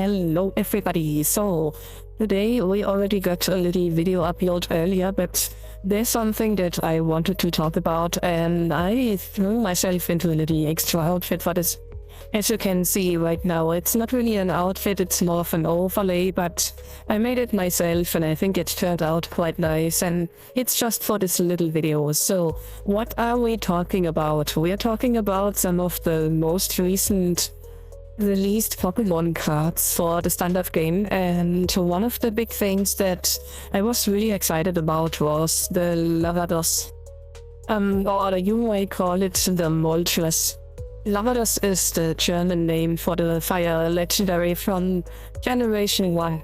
Hello everybody, so today we already got a little video upload earlier, but there's something that I wanted to talk about and I threw myself into a little extra outfit for this. As you can see right now, it's not really an outfit, it's more of an overlay, but I made it myself and I think it turned out quite nice, and it's just for this little video. So what are we talking about? We are talking about some of the most recent released Pokemon cards for the standard game, and one of the big things that I was really excited about was the Lavados. Or you might call it the Moltres. Lavados is the German name for the fire legendary from Generation 1.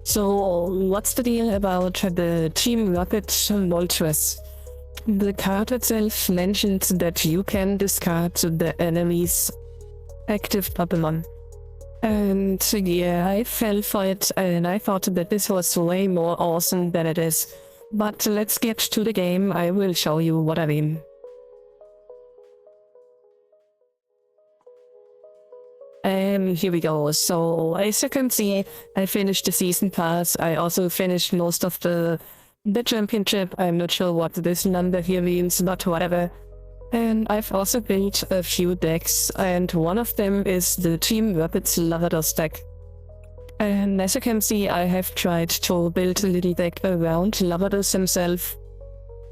So what's the deal about the Team Rocket Moltres? The card itself mentions that you can discard the enemy's active Pokemon. And yeah, I fell for it and I thought that this was way more awesome than it is. But let's get to the game. I will show you what I mean. And here we go. So as you can see, I finished the season pass. I also finished most of the championship. I'm not sure what this number here means, but whatever. And I've also built a few decks, and one of them is the Team Rocket's Lavados deck. And as you can see, I have tried to build a little deck around Lavados himself,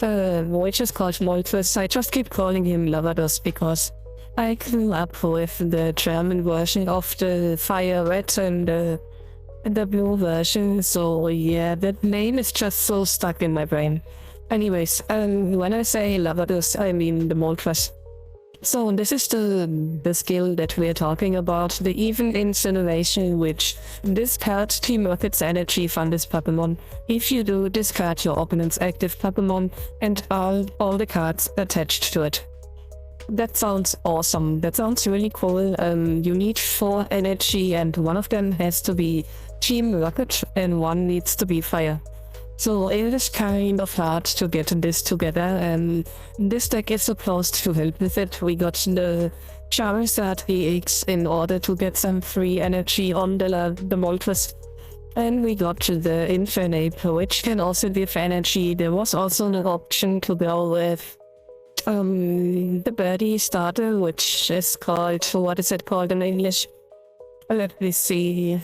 which is called Moltres. I just keep calling him Lavados because I grew up with the German version of the Fire Red and the blue version, so yeah, that name is just so stuck in my brain. Anyways, when I say Lavados, I mean the Moltres. So this is the skill that we're talking about, the even incineration, which discards Team Rocket's energy from this Pokemon. If you do, discard your opponent's active Pokemon and all the cards attached to it. That sounds awesome. That sounds really cool. You need 4 energy and one of them has to be Team Rocket and one needs to be Fire. So it is kind of hard to get this together, and this deck is supposed to help with it. We got the Charizard EX in order to get some free energy on the Moltres. And we got the Infernape, which can also give energy. There was also an option to go with the Birdie starter, which is called, what is it called in English? Let me see.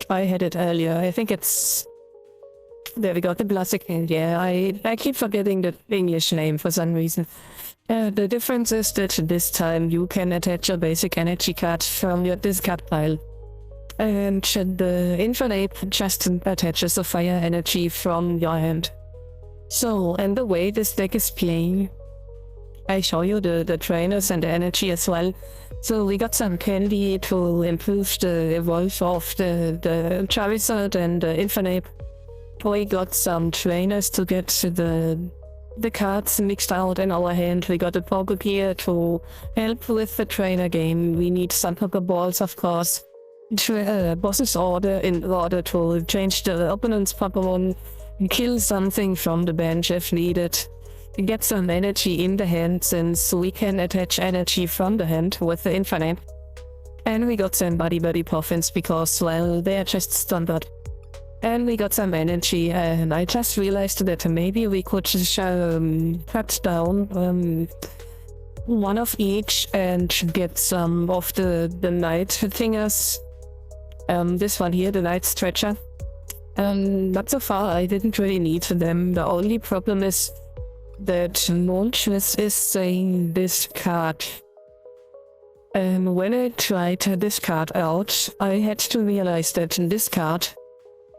I had it earlier. I think it's... There we go, the classic. Yeah, I keep forgetting the English name for some reason. The difference is that this time you can attach a basic energy card from your discard pile. And the Infernape just attaches a fire energy from your hand. So, and the way this deck is playing, I show you the trainers and the energy as well. So we got some candy to improve the evolve of the Charizard and the Infernape. We got some trainers to get the cards mixed out in our hand. We got a Pokegear to help with the trainer game. We need some Pokeballs, of course. Boss's order in order to change the opponent's Pokemon, kill something from the bench if needed. Get some energy in the hand, since we can attach energy from the hand with the Infernape. And we got some Buddy coffins because, well, they're just standard. And we got some energy, and I just realized that maybe we could cut down one of each and get some of the night thingers. This one here, the night stretcher. But so far I didn't really need them. The only problem is that Moltres is saying discard. And when I tried this card out, I had to realize that this card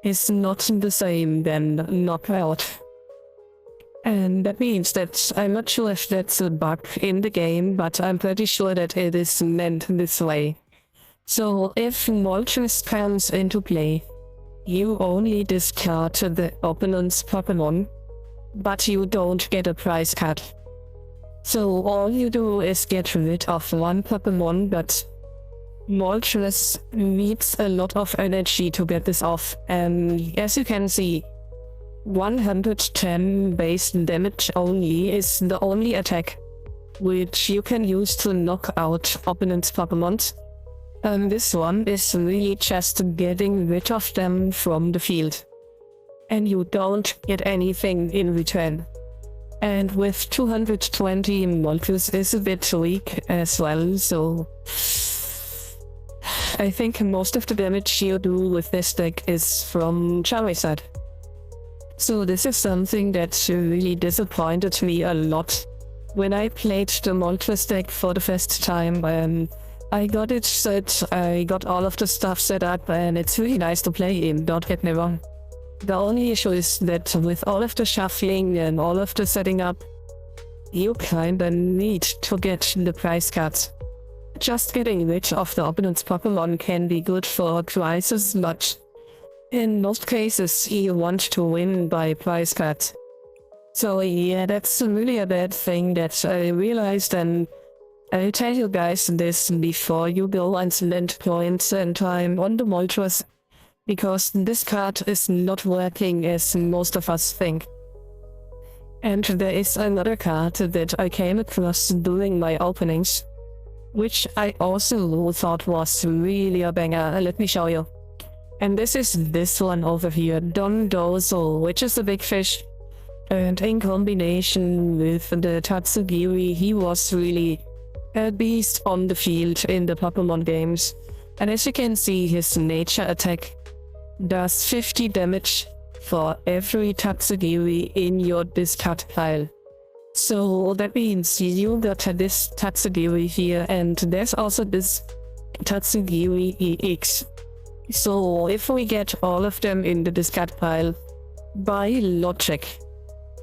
is not the same than knockout. And that means that I'm not sure if that's a bug in the game, but I'm pretty sure that it is meant this way. So if Moltres comes into play, you only discard the opponent's Pokemon, but you don't get a prize card. So all you do is get rid of one Pokemon, but Moltres needs a lot of energy to get this off. And as you can see, 110 base damage only is the only attack which you can use to knock out opponent's Pokemon. This one is really just getting rid of them from the field. And you don't get anything in return. And with 220, Moltres is a bit weak as well, so I think most of the damage you do with this deck is from Charizard. So this is something that really disappointed me a lot. When I played the Moltres deck for the first time, I got it set, I got all of the stuff set up, and it's really nice to play in, don't get me wrong. The only issue is that with all of the shuffling and all of the setting up, you kinda need to get the prize cards. Just getting rid of the opponent's Pokemon can be good for twice as much. In most cases, you want to win by prize cards. So yeah, that's really a bad thing that I realized, and I'll tell you guys this before you go and spend points and time on the Moltres, because this card is not working as most of us think. And there is another card that I came across during my openings, which I also thought was really a banger. Let me show you. And this is this one over here, Dondozo, which is a big fish. And in combination with the Tatsugiri, he was really a beast on the field in the Pokemon games. And as you can see, his nature attack does 50 damage for every Tatsugiri in your discard pile. So that means you got this Tatsugiri here, and there's also this Tatsugiri EX. So if we get all of them in the discard pile, by logic,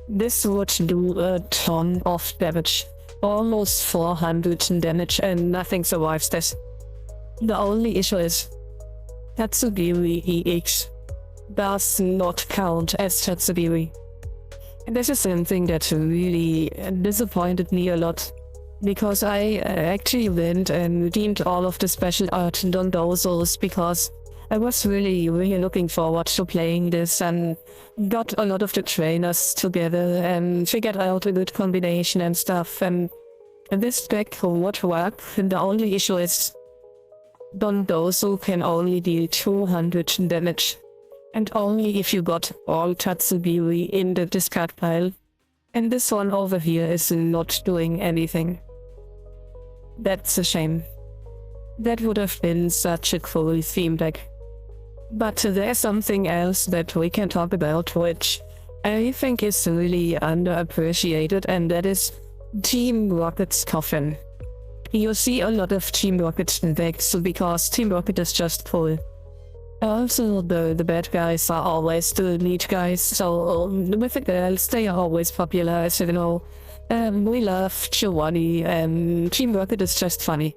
this would do a ton of damage. Almost 400 damage, and nothing survives this. The only issue is Tatsugiri EX does not count as Tatsugiri. And this is something that really disappointed me a lot, because I actually went and redeemed all of the special art Dondozos because I was really looking forward to playing this, and got a lot of the trainers together and figured out a good combination and stuff, and this deck would work. The only issue is Dondozo can only deal 200 damage, and only if you got all Tatsugiri in the discard pile. And this one over here is not doing anything. That's a shame. That would have been such a cool theme deck. But there's something else that we can talk about, which I think is really underappreciated, and that is Team Rocket's Coffin. You see a lot of Team Rocket decks because Team Rocket is just cool. Also, the bad guys are always the lead guys, so with the girls, they are always popular, as you know. We love Giovanni, and Team Rocket is just funny.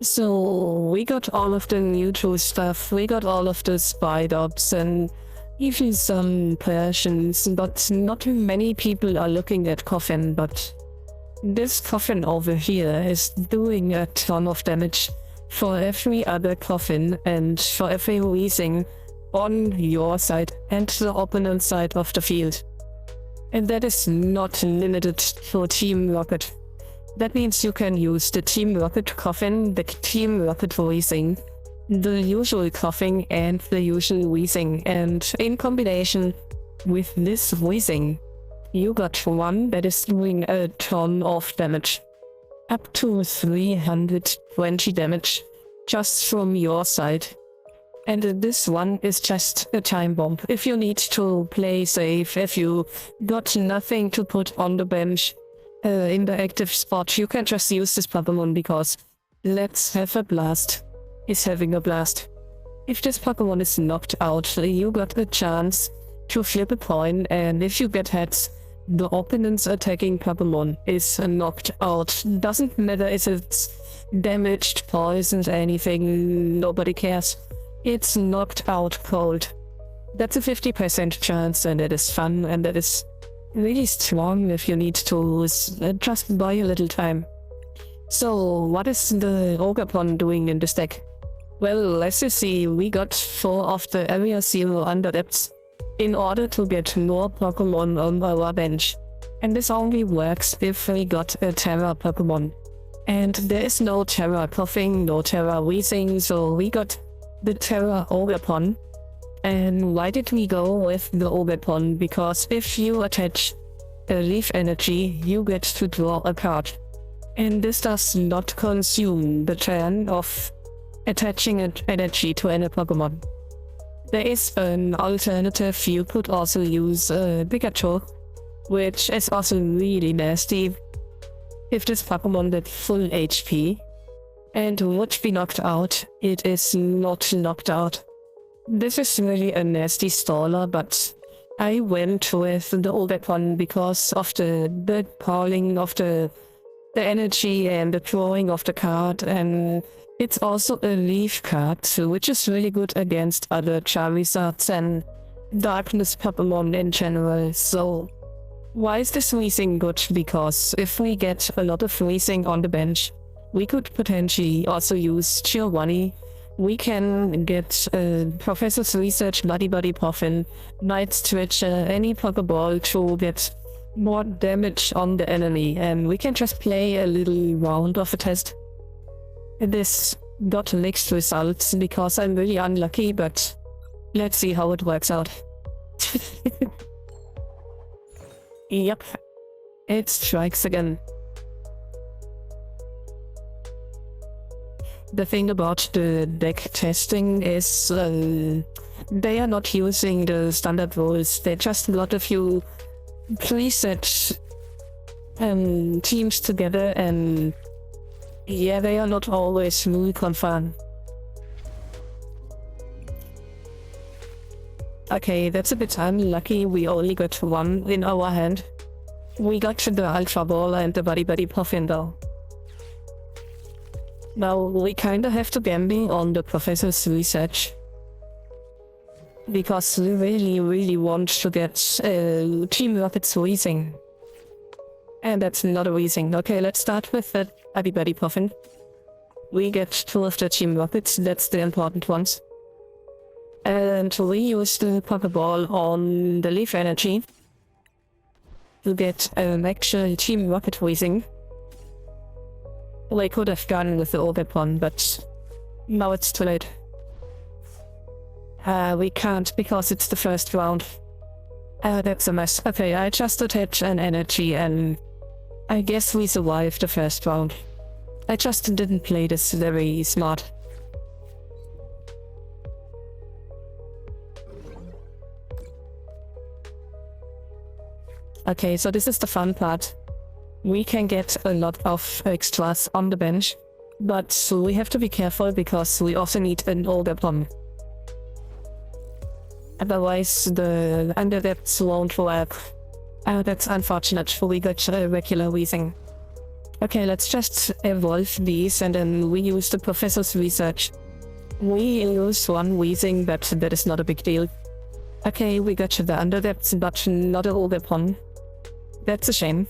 So we got all of the neutral stuff, we got all of the Spidops, and even some Persians, but not many people are looking at Coffin, but this Coffin over here is doing a ton of damage for every other Coffin and for every Weezing on your side and the opponent side of the field. And that is not limited to Team Rocket. That means you can use the Team Rocket Coffin, the Team Rocket Weezing, the usual Coffin and the usual Weezing, and in combination with this Weezing, you got one that is doing a ton of damage. Up to 320 damage just from your side. And this one is just a time bomb. If you need to play safe, if you got nothing to put on the bench in the active spot, you can just use this Pokemon because Let's Have a Blast is having a blast. If this Pokemon is knocked out, you got a chance to flip a coin, and if you get heads, the opponent's attacking Pokemon is knocked out. Doesn't matter if it's damaged, poisoned, anything, nobody cares. It's knocked out cold. That's a 50% chance, and that is fun, and that is really strong if you need to just buy a little time. So what is the Ogapon doing in this deck? Well, as you see, we got 4 of the Area 0 Underdepths in order to get more Pokemon on our bench. And this only works if we got a Terra Pokemon. And there is no Terra coughing, no Terra wheezing, so we got the Terra Overpon. And why did we go with the Overpon? Because if you attach a leaf energy, you get to draw a card. And this does not consume the turn of attaching an energy to any Pokemon. There is an alternative. You could also use Pikachu, which is also really nasty if this Pokemon did full HP and would be knocked out. It is not knocked out. This is really a nasty staller, but I went with the Overpon because of the calling of the energy and the drawing of the card, and it's also a leaf card, which is really good against other Charizards and Darkness Pokemon in general. So why is this Weezing good? Because if we get a lot of Weezing on the bench, we could potentially also use Giovanni. We can get Professor's Research, Buddy Puffin, Night Stretcher, any Pokeball to get more damage on the enemy, and we can just play a little round of a test. This got mixed results because I'm really unlucky, but let's see how it works out. Yep, it strikes again. The thing about the deck testing is they are not using the standard rules. They just got a few preset teams together, and yeah, they are not always really confirmed. Okay, that's a bit unlucky. We only got one in our hand. We got the Ultra Ball and the Buddy Puffin though. Now we kinda have to gamble on the Professor's Research, because we really want to get Team Rocket's Weezing. And that's not a Weezing. Okay, let's start with the Buddy Puffin. We get two of the Team Rockets, that's the important ones. And we use the Pokeball on the Leaf Energy to get an actual Team Rocket Weezing. We could have gone with the Overpon, but now it's too late. We can't because it's the first round. That's a mess. Okay, I just attached an energy and I guess we survived the first round. I just didn't play this very smart. Okay, so this is the fun part. We can get a lot of extras on the bench, but we have to be careful because we also need an Overpon. Otherwise the Underdepths won't work. That's unfortunate, we got a regular Weezing. Okay, let's just evolve these and then we use the Professor's Research. We use one Weezing, but that is not a big deal. Okay, we got the Underdepths, but not an Overpon. That's a shame.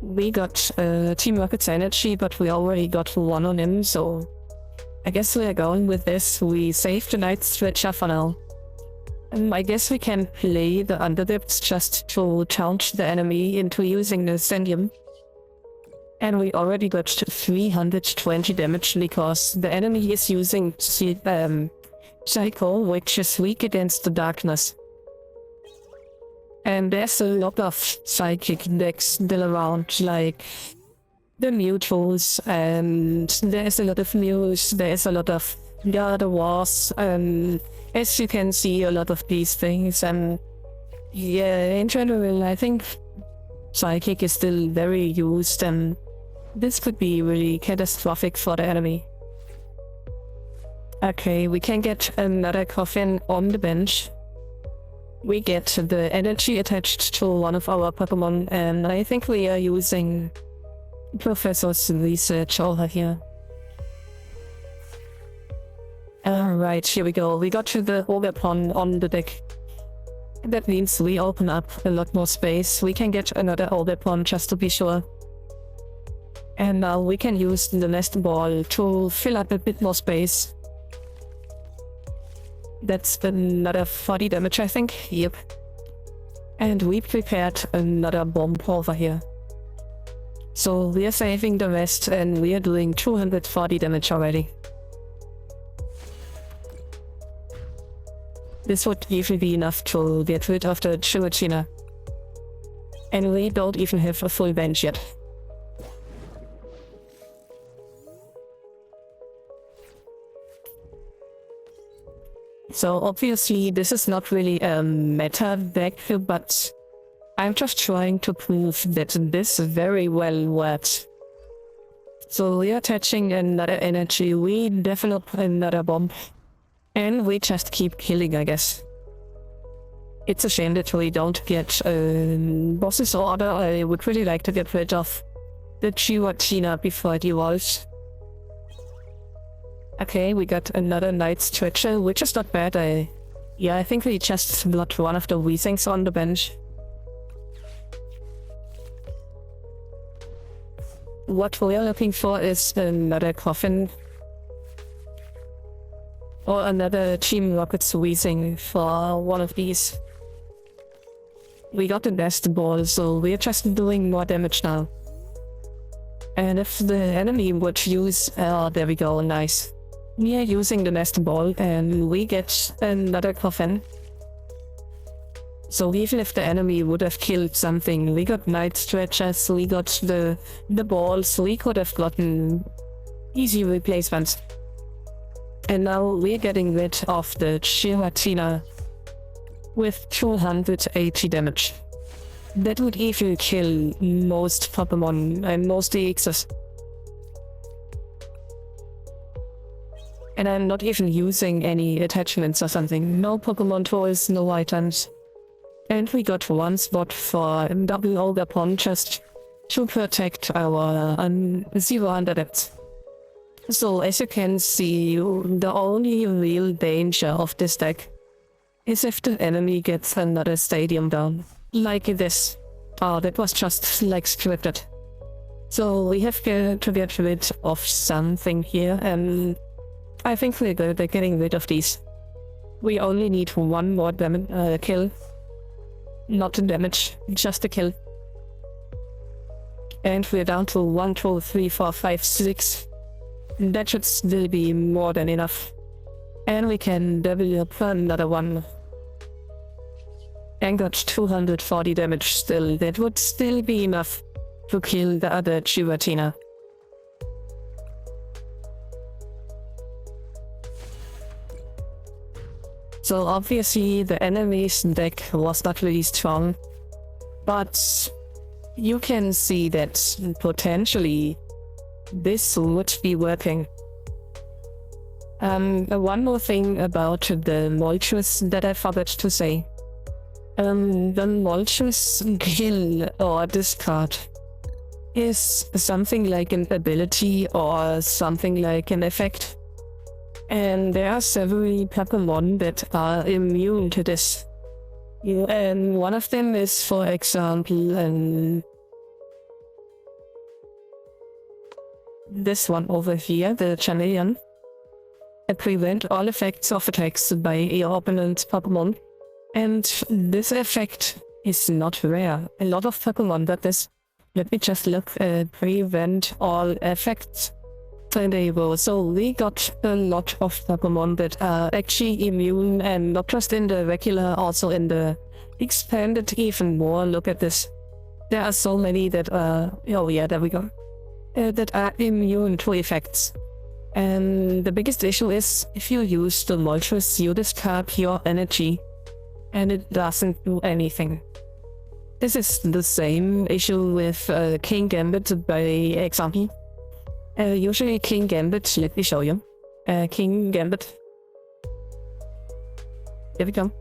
We got Team Rocket's energy, but we already got one on him, so I guess we are going with this. We saved the Night Stretcher for now. I guess we can play the Underdepths just to challenge the enemy into using the Stendium. And we already got 320 damage because the enemy is using Psycho, which is weak against the darkness. And there's a lot of psychic decks still around, like the Mewtwo's, and there's a lot of Mews, there's a lot of Gardevoirs, and as you can see, a lot of these things, and yeah, in general, I think Psychic is still very used, and this could be really catastrophic for the enemy. Okay, we can get another coffin on the bench. We get the energy attached to one of our Pokemon, and I think we are using Professor's Research over here. Alright, here we go. We got the Overpon on the deck. That means we open up a lot more space. We can get another Overpon just to be sure. And now we can use the Nest Ball to fill up a bit more space. That's another 40 damage, I think. Yep. And we prepared another bomb over here. So we are saving the rest and we are doing 240 damage already. This would even be enough to get rid of the Chihuahua. And we don't even have a full bench yet. So obviously this is not really a meta deck, but I'm just trying to prove that this very well works. So we are attaching another energy, we develop another bomb, and we just keep killing, I guess. It's a shame that we don't get boss's order. I would really like to get rid of the Chihuahua before it evolves. Okay, we got another Night Stretcher, which is not bad. I think we just got one of the Weezings on the bench. What we are looking for is another coffin. Or another Team Rocket's Weezing for one of these. We got the nest ball, so we're just doing more damage now. And if the enemy would use... there we go, nice. We are using the nest ball and we get another coffin. So even if the enemy would have killed something, we got Night Stretchers, we got the balls, we could have gotten easy replacements. And now we're getting rid of the Chihuahua with 280 damage. That would even kill most Pokemon and most EXs. And I'm not even using any attachments or something. No Pokemon toys, no items. And we got one spot for double ogre pond just to protect our 0 depth. So as you can see, the only real danger of this deck is if the enemy gets another stadium down. Like this. Oh, that was just like scripted. So we have to get rid of something here, and I think we're good at getting rid of these. We only need one more kill. Not a damage, just a kill. And we're down to 1, 2, 3, 4, 5, 6. That should still be more than enough. And we can develop another one. And got 240 damage still. That would still be enough to kill the other Chihuahua. So obviously the enemy's deck was not really strong, but you can see that potentially this would be working. One more thing about the Moltres that I forgot to say. The Moltres kill or discard is something like an ability or something like an effect. And there are several Pokemon that are immune to this. And one of them is, for example, this one over here, the Chameleon. It prevents all effects of attacks by your opponent's Pokemon. And this effect is not rare. A lot of Pokemon got this. Let me just look at prevent all effects. So we got a lot of Pokemon that are actually immune, and not just in the regular, also in the expanded even more. Look at this. There are so many that are, oh yeah, there we go. That are immune to effects. And the biggest issue is, if you use the Moltres, you discard your energy, and it doesn't do anything. This is the same issue with King Gambit, by example. Usually King Gambit, let me show you. King Gambit. There we go.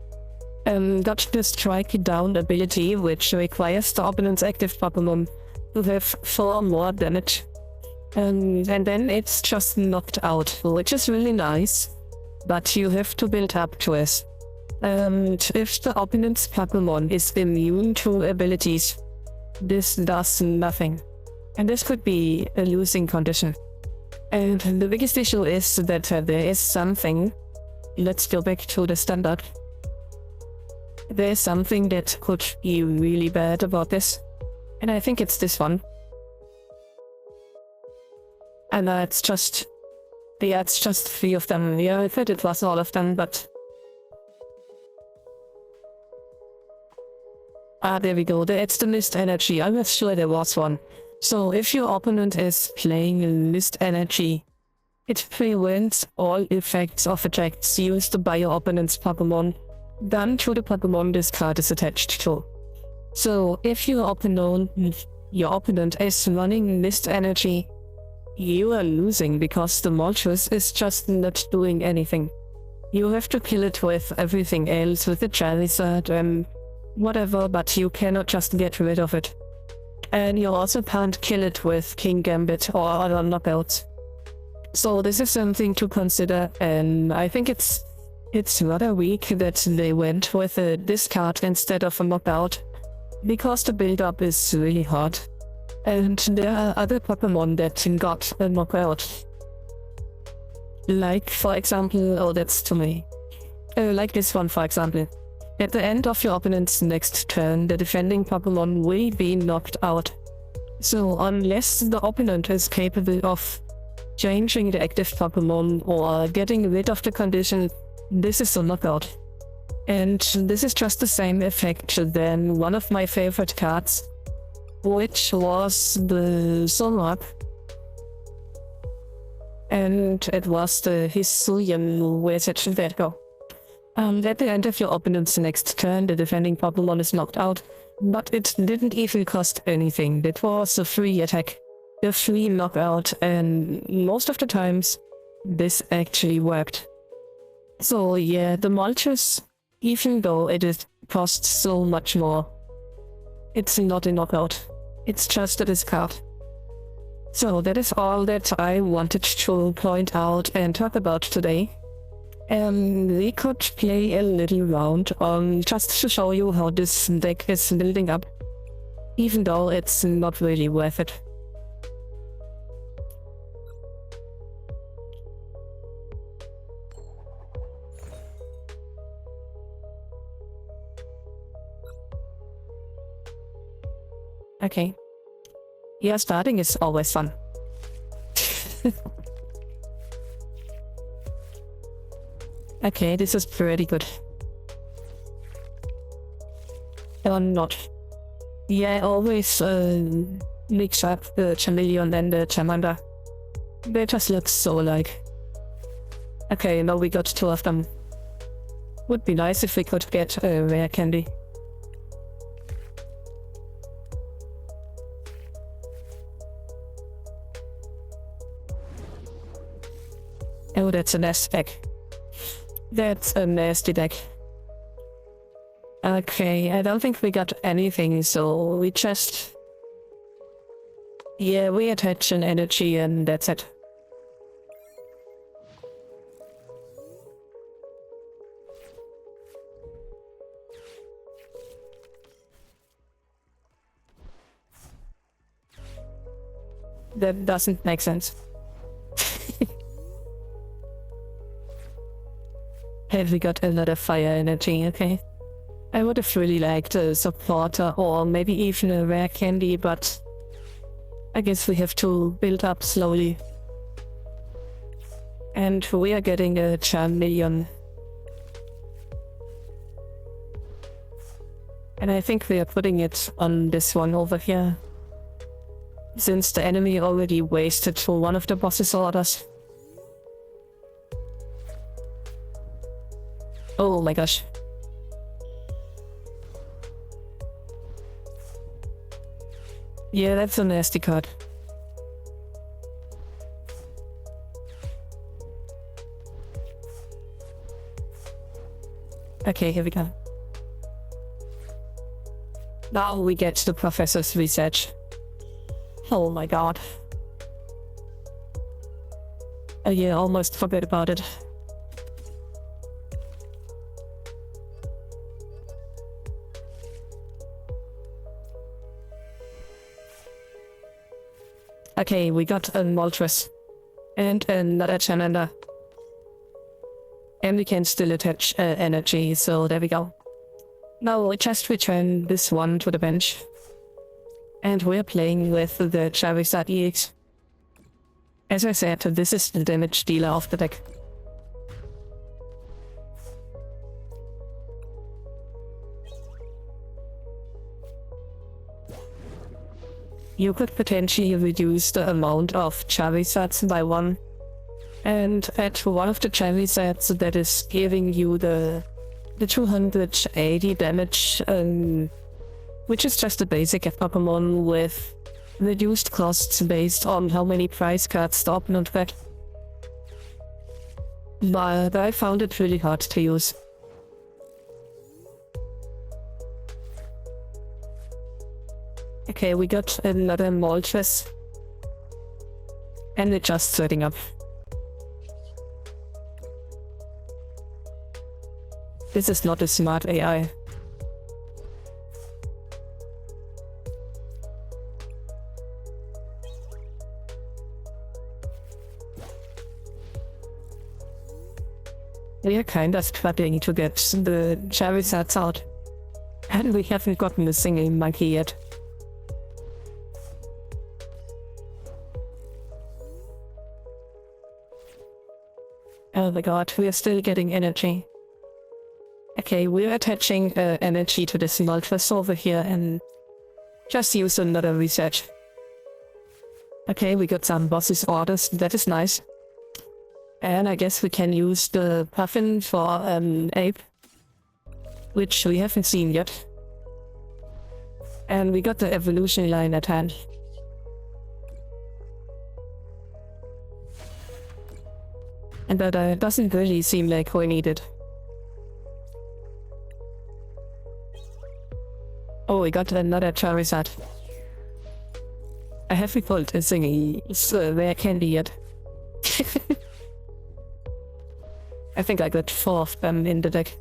Got the Strike Down ability, which requires the opponent's active Pokemon to have 4 more damage. And then it's just knocked out, which is really nice, but you have to build up to it. And if the opponent's Pokemon is immune to abilities, this does nothing. And this could be a losing condition. And the biggest issue is that there is something, let's go back to the standard. There is something that could be really bad about this. And I think it's this one. And it's just... Yeah, it's just 3 of them. Yeah, I thought it was all of them, but... Ah, there we go. It's the mist energy. I was sure there was one. So if your opponent is playing mist energy, it prevents all effects of attacks used by your opponent's Pokemon done to the Pokemon this card is attached to. So if your opponent is running mist energy, you are losing because the Moltres is just not doing anything. You have to kill it with everything else, with the Charizard and whatever, but you cannot just get rid of it. And you also can't kill it with King Gambit or other knockouts. So this is something to consider, and I think it's rather weak that they went with a discard instead of a knockout, because the build-up is really hard. And there are other Pokemon that got a knockout. Like, for example, oh, that's to me. Like this one, for example. At the end of your opponent's next turn, the defending Pokemon will be knocked out. So unless the opponent is capable of changing the active Pokemon or getting rid of the condition, this is a knockout. And this is just the same effect than one of my favorite cards, which was the Sunlock. And it was the Hyosube. Where's it? There it go. At the end of your opponent's next turn, the defending Pokemon is knocked out, but it didn't even cost anything. It was a free attack, a free knockout, and most of the times, this actually worked. So yeah, the Moltres, even though it costs so much more, it's not a knockout. It's just a discard. So that is all that I wanted to point out and talk about today. We could play a little round just to show you how this deck is building up, even though it's not really worth it. Okay. Yeah, starting is always fun. Okay, this is pretty good. Or not. Yeah, I always mix up the Chameleon and the Charmander. They just look so alike. Okay, now we got 2 of them. Would be nice if we could get a rare candy. Oh, that's a nasty deck. That's a nasty deck. Okay, I don't think we got anything, so we just... Yeah, we attach an energy and that's it. That doesn't make sense. Have we got another fire energy? Okay. I would have really liked a supporter or maybe even a rare candy, but I guess we have to build up slowly. And we are getting a Charmeleon. And I think we are putting it on this one over here, since the enemy already wasted for one of the boss's orders. Oh my gosh. Yeah, that's a nasty card. Okay, here we go. Now we get the Professor's research. Oh my god. Oh yeah, almost forgot about it. Okay, we got a Moltres and another Charmander. And we can still attach energy, so there we go. Now we just return this one to the bench. And we're playing with the Charizard EX. As I said, this is the damage dealer of the deck. You could potentially reduce the amount of Charizards by 1, and add one of the Charizards that is giving you the 280 damage, which is just a basic Pokemon with reduced costs based on how many prize cards the opponent had. But I found it really hard to use. Okay, we got another Moltres, and it's just setting up. This is not a smart AI. We are kind of struggling to get the Charizards out, and we haven't gotten a single monkey yet. Oh my god, we are still getting energy. Okay, we're attaching energy to this Moltres over here and just use another research. Okay, we got some boss's orders, that is nice. And I guess we can use the puffin for ape, which we haven't seen yet. And we got the evolution line at hand. And that doesn't really seem like we need it. Oh, we got another Charizard. I haven't pulled a thingy, so rare candy yet. I think I got 4 of them in the deck.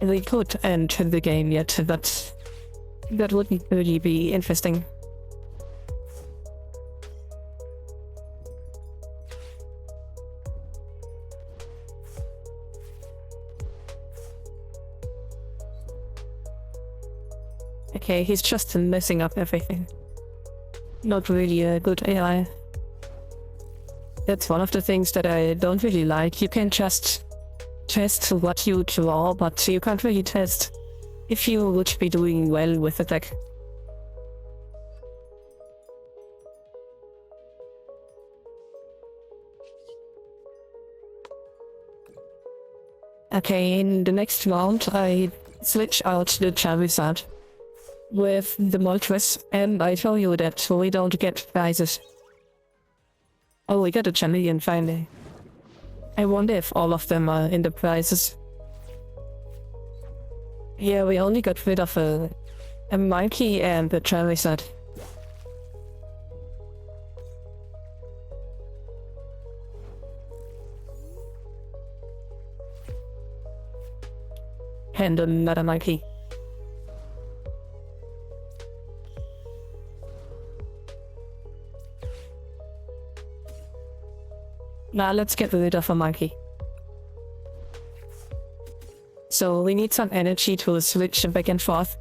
We could end the game yet, but that wouldn't really be interesting. Okay, he's just messing up everything. Not really a good AI. That's one of the things that I don't really like. You can just test what you draw, but you can't really test if you would be doing well with the deck. Okay, in the next round I switch out the Charizard with the Moltres, and I tell you that we don't get prizes. Oh, we got a chameleon finally. I wonder if all of them are in the prizes. Yeah, we only got rid of a monkey and the Charizard. And another monkey. Now let's get rid of a monkey. So we need some energy to switch back and forth.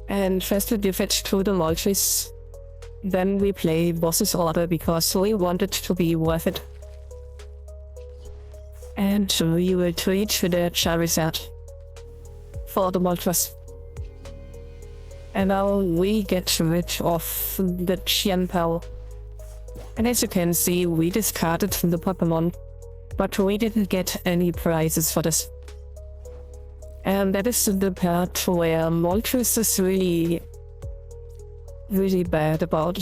And first we give it to the Moltres. Then we play boss's order because we want it to be worth it. And we will trade the Charizard for the Moltres. And now we get rid of the Qianpao. And as you can see, we discarded the Pokemon, but we didn't get any prizes for this. And that is the part where Moltres is really bad about.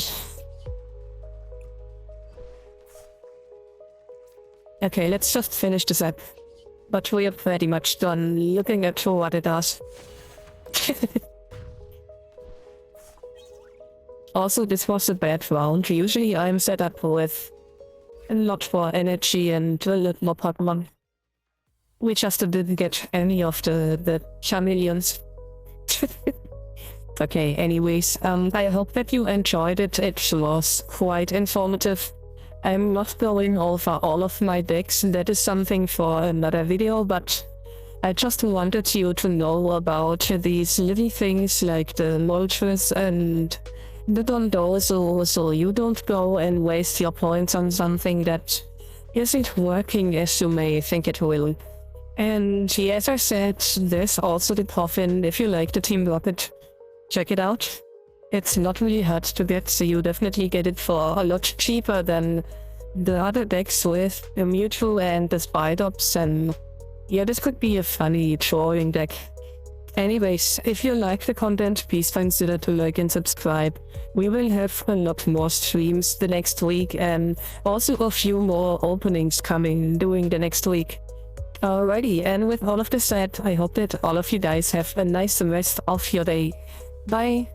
Okay, let's just finish this up. But we are pretty much done looking at what it does. Also, this was a bad round. Usually I'm set up with a lot more energy and a lot more Pokemon. We just didn't get any of the chameleons. Okay, anyways, I hope that you enjoyed it. It was quite informative. I'm not going over all of my decks. That is something for another video, but I just wanted you to know about these little things like the Moltres and the Dondozo, so you don't go and waste your points on something that isn't working as you may think it will. And as I said, there's also the coffin. If you like the Team Rocket, check it out. It's not really hard to get, so you definitely get it for a lot cheaper than the other decks with the Mewtwo and the Spidops, and yeah, this could be a funny drawing deck. Anyways, if you like the content, please consider to like and subscribe. We will have a lot more streams the next week, and also a few more openings coming during the next week. Alrighty, and with all of this said, I hope that all of you guys have a nice rest of your day. Bye!